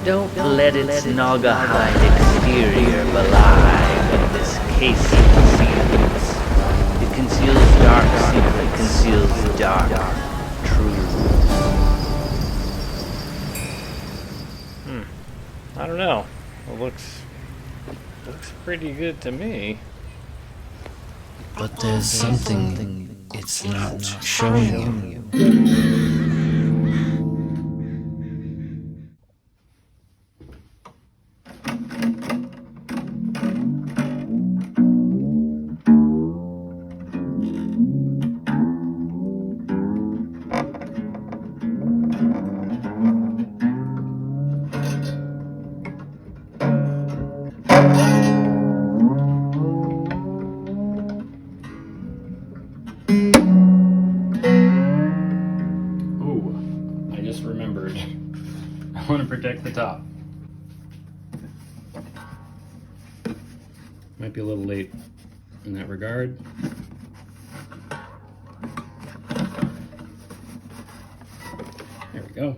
Don't let its naga-hide exterior belie what this case conceals. It conceals dark secret, conceals dark truth. I don't know. It looks pretty good to me. But there's something it's not showing you. I want to protect the top. Might be a little late in that regard. There we go.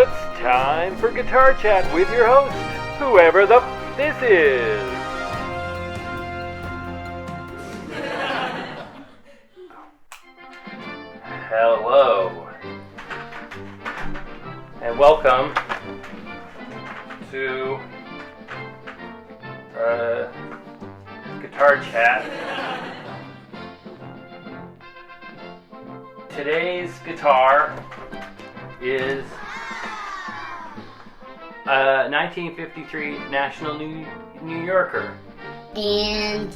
It's time for Guitar Chat with your host, whoever the this is. Hello, and welcome to Guitar Chat. Today's guitar is a 1953 National New Yorker. And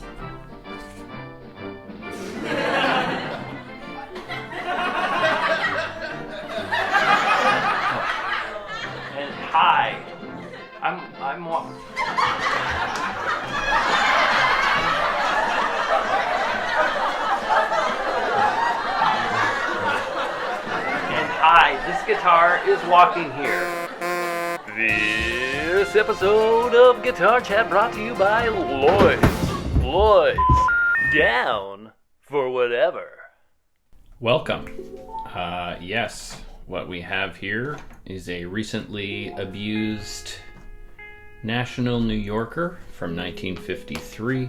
hi, I'm Hi, this guitar is walking here. This episode of Guitar Chat brought to you by Lloyd's. Lloyd's. Down for whatever. Welcome. Yes, what we have here is a recently abused National New Yorker from 1953.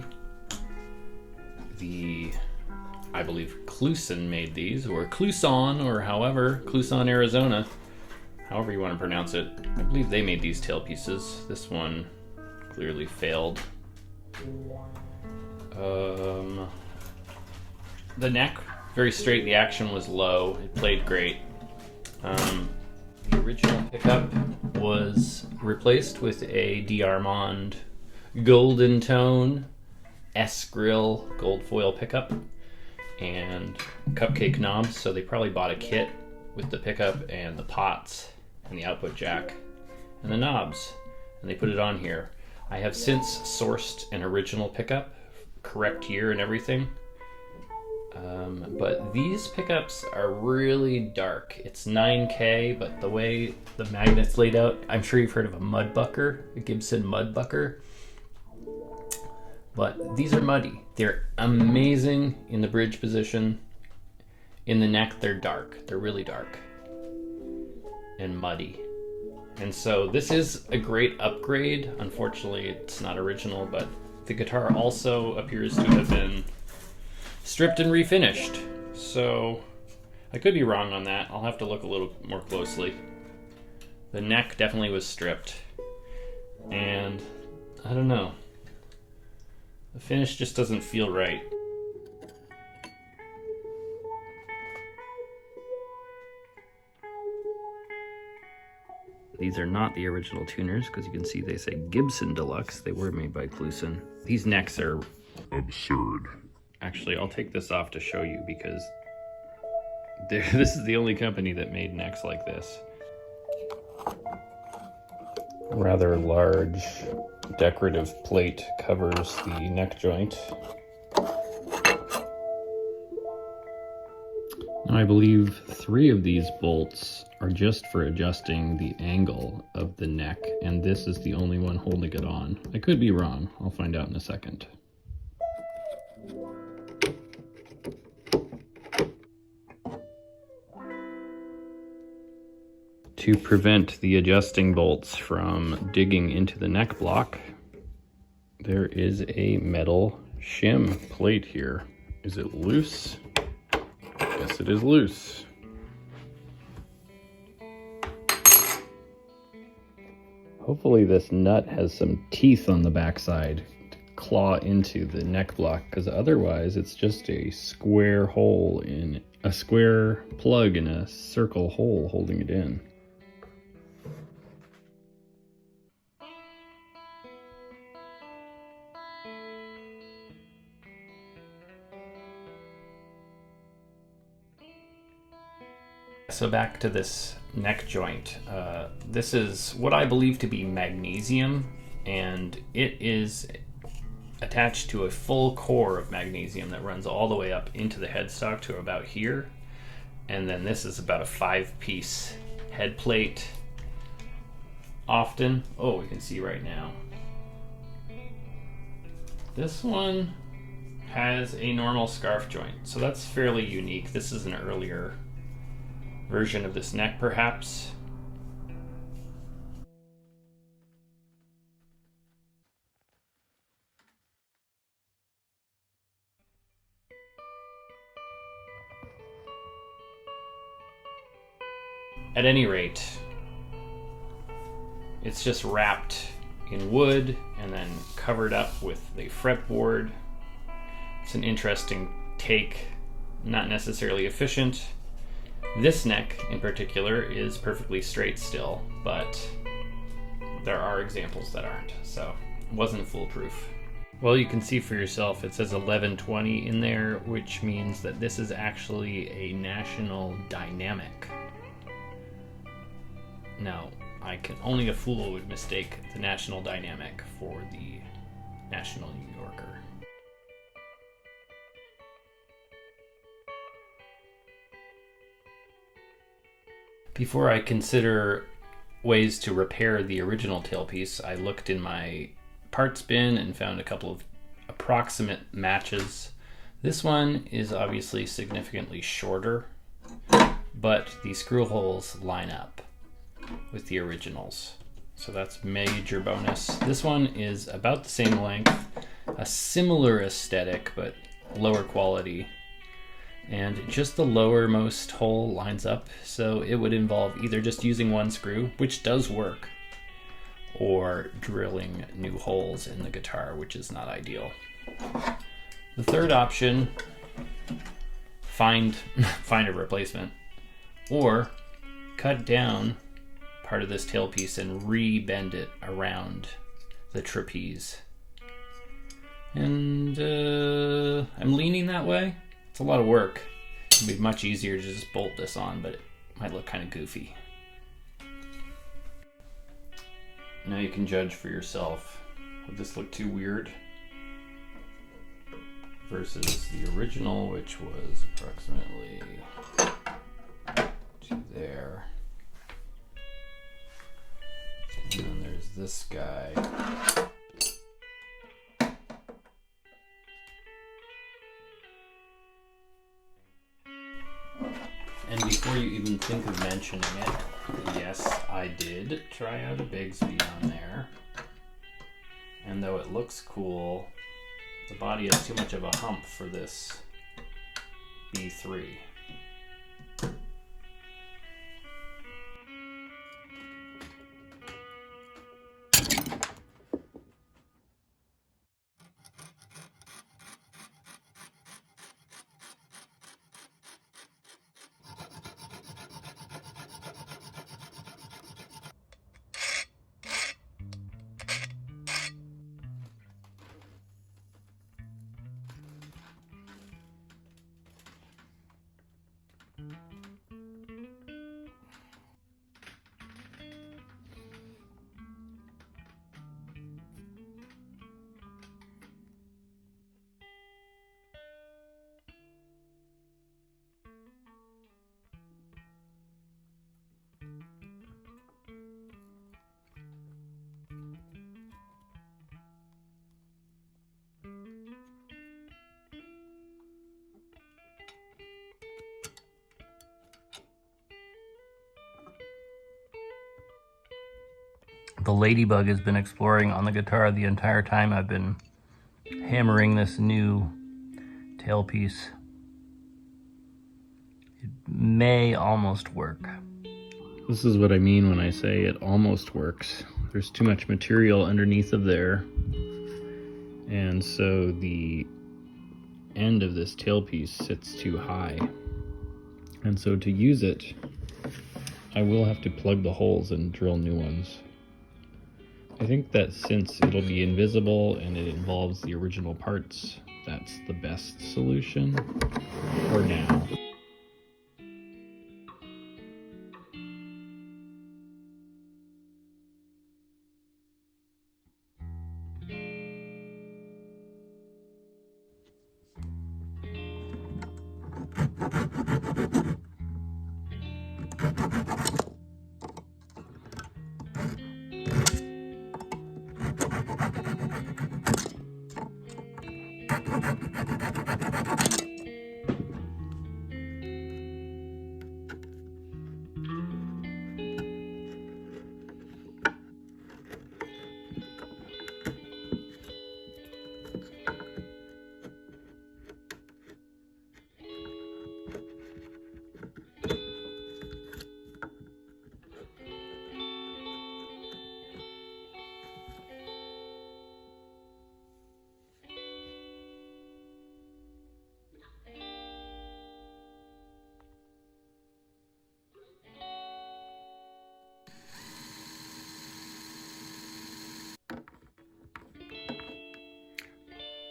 I believe Kluson made these, or Kluson, or however, Kluson, Arizona, however you want to pronounce it. I believe they made these tailpieces. This one clearly failed. The neck, very straight, the action was low, it played great. The original pickup was replaced with a D'Armond Golden Tone S-Grill gold foil pickup and cupcake knobs, so they probably bought a kit with the pickup and the pots and the output jack and the knobs, and they put it on here. I have since sourced an original pickup, correct year and everything, but these pickups are really dark. It's 9K, but the way the magnet's laid out, I'm sure you've heard of a mudbucker, a Gibson mudbucker. But these are muddy. They're amazing in the bridge position. In the neck, they're dark. They're really dark and muddy. And so this is a great upgrade. Unfortunately, it's not original, but the guitar also appears to have been stripped and refinished. So I could be wrong on that. I'll have to look a little more closely. The neck definitely was stripped. And I don't know. The finish just doesn't feel right. These are not the original tuners, because you can see they say Gibson Deluxe. They were made by Cluson. These necks are absurd. Actually, I'll take this off to show you, because this is the only company that made necks like this. Rather large decorative plate covers the neck joint. Now, I believe 3 of these bolts are just for adjusting the angle of the neck, and this is the only one holding it on. I could be wrong. I'll find out in a second. To prevent the adjusting bolts from digging into the neck block, there is a metal shim plate here. Is it loose? Yes, it is loose. Hopefully this nut has some teeth on the backside to claw into the neck block, because otherwise it's just a square hole in a square plug in a circle hole holding it in. So back to this neck joint. This is what I believe to be magnesium, and it is attached to a full core of magnesium that runs all the way up into the headstock to about here. And then this is about a 5-piece head plate. Often, oh, we can see right now. This one has a normal scarf joint, so that's fairly unique. This is an earlier version of this neck, perhaps. At any rate, it's just wrapped in wood and then covered up with the fretboard. It's an interesting take, not necessarily efficient. This neck in particular is perfectly straight still, but there are examples that aren't, so it wasn't foolproof. Well, you can see for yourself, it says 1120 in there, which means that this is actually a National Dynamic. Now, only a fool would mistake the National Dynamic for the National New Yorker. Before I consider ways to repair the original tailpiece, I looked in my parts bin and found a couple of approximate matches. This one is obviously significantly shorter, but the screw holes line up with the originals, so that's major bonus. This one is about the same length, a similar aesthetic, but lower quality. And just the lowermost hole lines up, so it would involve either just using one screw, which does work, or drilling new holes in the guitar, which is not ideal. The third option, find a replacement, or cut down part of this tailpiece and re-bend it around the trapeze. And I'm leaning that way. It's a lot of work. It'd be much easier to just bolt this on, but it might look kind of goofy. Now you can judge for yourself. Would this look too weird? Versus the original, which was approximately to there. And then there's this guy. And before you even think of mentioning it, yes, I did try out a Bigsby on there. And though it looks cool, the body has too much of a hump for this B3. The ladybug has been exploring on the guitar the entire time I've been hammering this new tailpiece. It may almost work. This is what I mean when I say it almost works. There's too much material underneath of there, and so the end of this tailpiece sits too high. And so to use it, I will have to plug the holes and drill new ones. I think that since it'll be invisible and it involves the original parts, that's the best solution for now.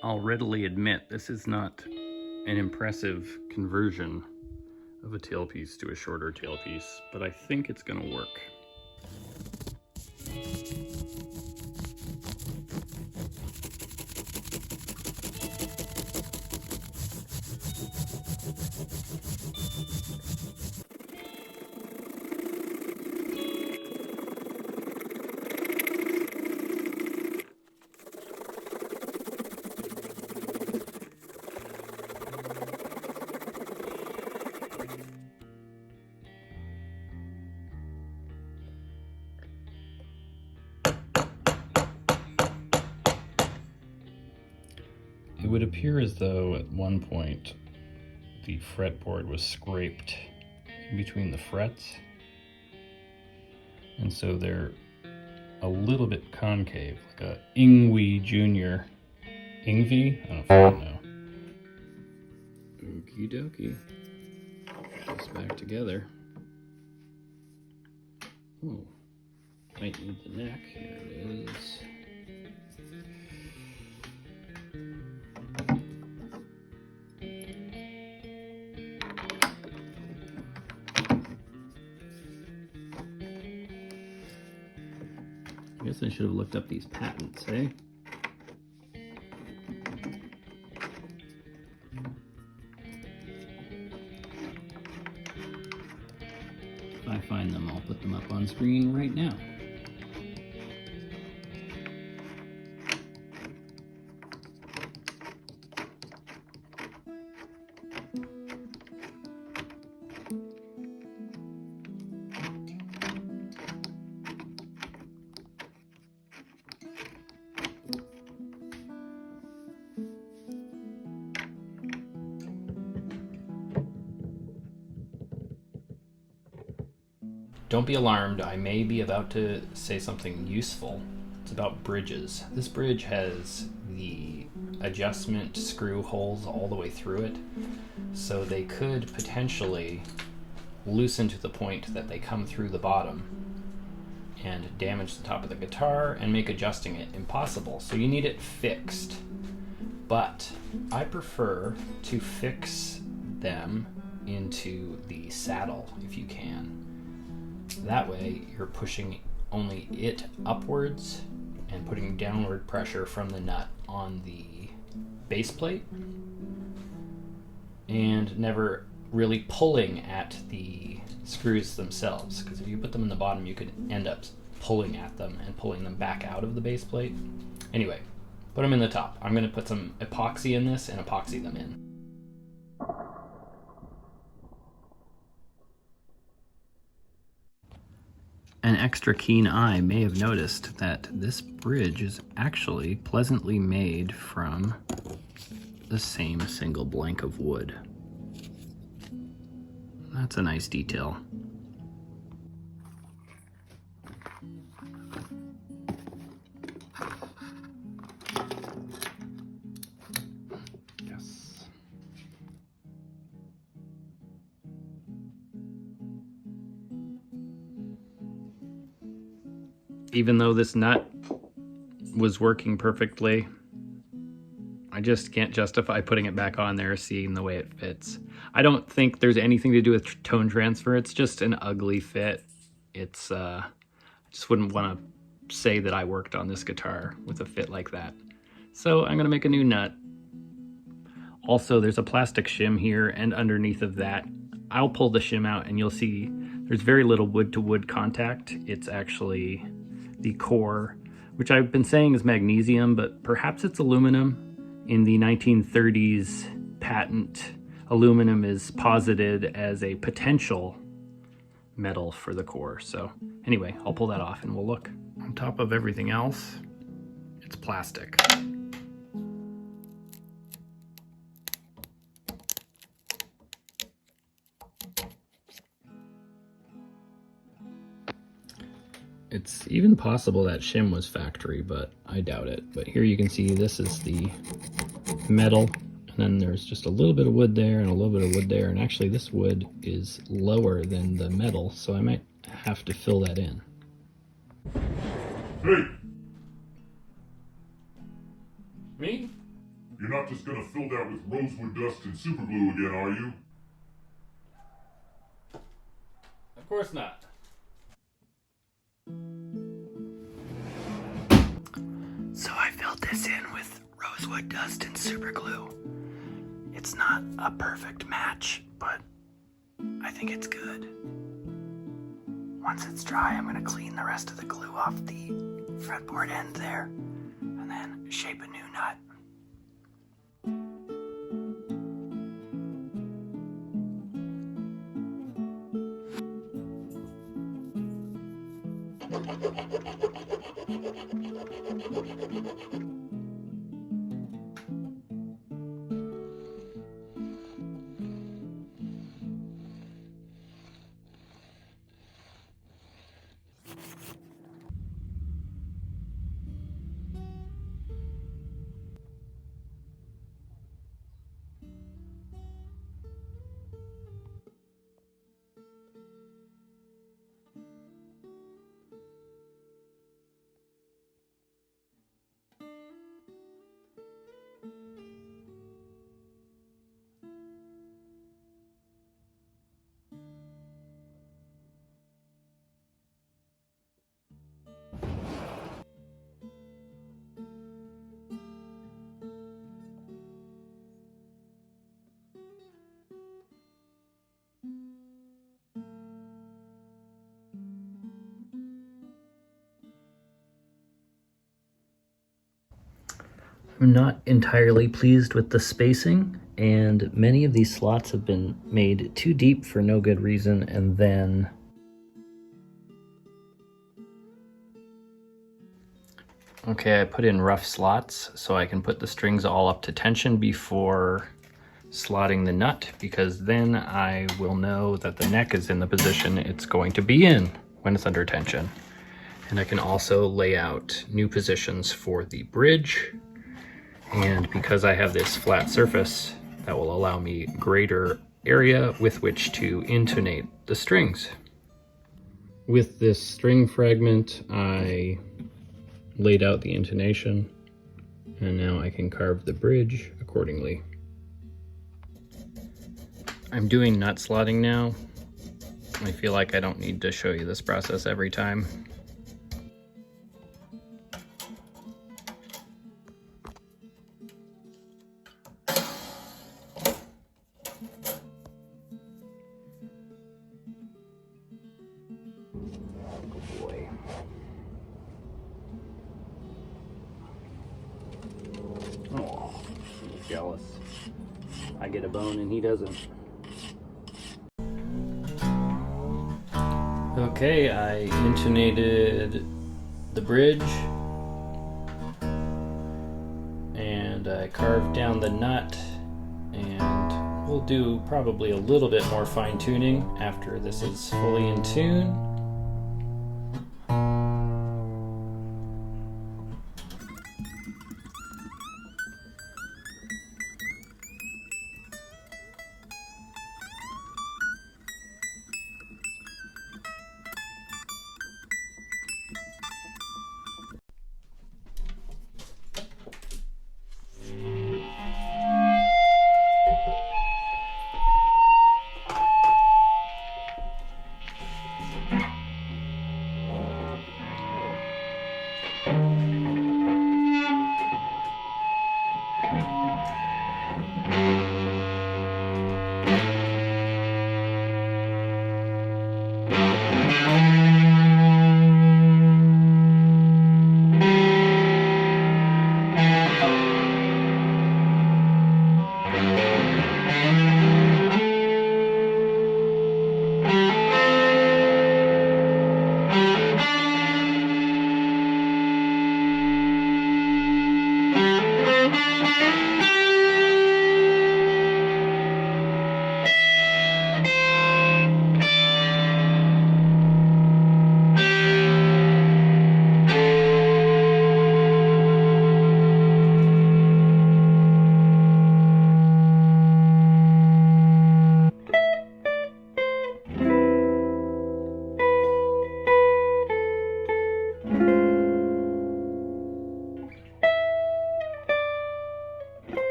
I'll readily admit this is not an impressive conversion of a tailpiece to a shorter tailpiece, but I think it's going to work. It would appear as though at one point the fretboard was scraped in between the frets, and so they're a little bit concave, like a Ingwie Jr. Ingwie? I don't fucking know. Okie dokie. Put this back together. Oh, might need the neck. Here it is. I guess I should have looked up these patents, eh? If I find them, I'll put them up on screen right now. Don't be alarmed, I may be about to say something useful. It's about bridges. This bridge has the adjustment screw holes all the way through it, so they could potentially loosen to the point that they come through the bottom and damage the top of the guitar and make adjusting it impossible. So you need it fixed. But I prefer to fix them into the saddle if you can. That way you're pushing only it upwards and putting downward pressure from the nut on the base plate and never really pulling at the screws themselves, because if you put them in the bottom you could end up pulling at them and pulling them back out of the base plate. Anyway, put them in the top. I'm going to put some epoxy in this and epoxy them in. An extra keen eye may have noticed that this bridge is actually pleasantly made from the same single blank of wood. That's a nice detail. Yes. Even though this nut was working perfectly, I just can't justify putting it back on there, seeing the way it fits. I don't think there's anything to do with tone transfer. It's just an ugly fit. It's, I just wouldn't want to say that I worked on this guitar with a fit like that. So I'm gonna make a new nut. Also, there's a plastic shim here, and underneath of that, I'll pull the shim out and you'll see there's very little wood-to-wood contact. It's actually the core, which I've been saying is magnesium, but perhaps it's aluminum. In the 1930s patent, aluminum is posited as a potential metal for the core. So anyway, I'll pull that off and we'll look. On top of everything else, it's plastic. It's even possible that shim was factory, but I doubt it. But here you can see this is the metal, and then there's just a little bit of wood there and a little bit of wood there, and actually this wood is lower than the metal, so I might have to fill that in. Hey! Me? You're not just gonna fill that with rosewood dust and superglue again, are you? Of course not. So I filled this in with rosewood dust and super glue. It's not a perfect match, but I think it's good. Once it's dry, I'm gonna clean the rest of the glue off the fretboard end there, and then shape a new nut. I'm not entirely pleased with the spacing, and many of these slots have been made too deep for no good reason, and then okay, I put in rough slots so I can put the strings all up to tension before slotting the nut, because then I will know that the neck is in the position it's going to be in when it's under tension. And I can also lay out new positions for the bridge. And because I have this flat surface, that will allow me greater area with which to intonate the strings. With this string fragment, I laid out the intonation, and now I can carve the bridge accordingly. I'm doing nut slotting now. I feel like I don't need to show you this process every time. Jealous. I get a bone and he doesn't. Okay, I intonated the bridge and I carved down the nut, and we'll do probably a little bit more fine tuning after this is fully in tune.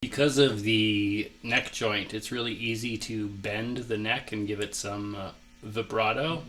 Because of the neck joint, it's really easy to bend the neck and give it some vibrato.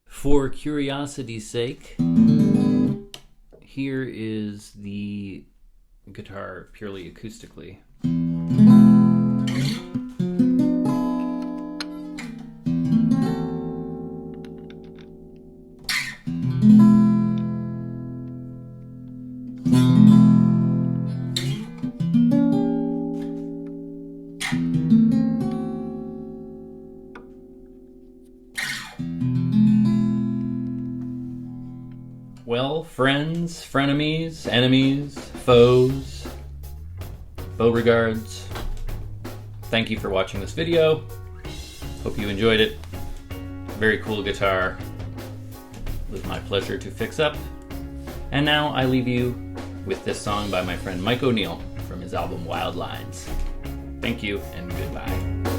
For curiosity's sake, here is the guitar purely acoustically. Well, friends, frenemies, enemies, foes, Beauregards, thank you for watching this video. Hope you enjoyed it. Very cool guitar. It was my pleasure to fix up. And now I leave you with this song by my friend Mike O'Neill from his album Wild Lines. Thank you and goodbye.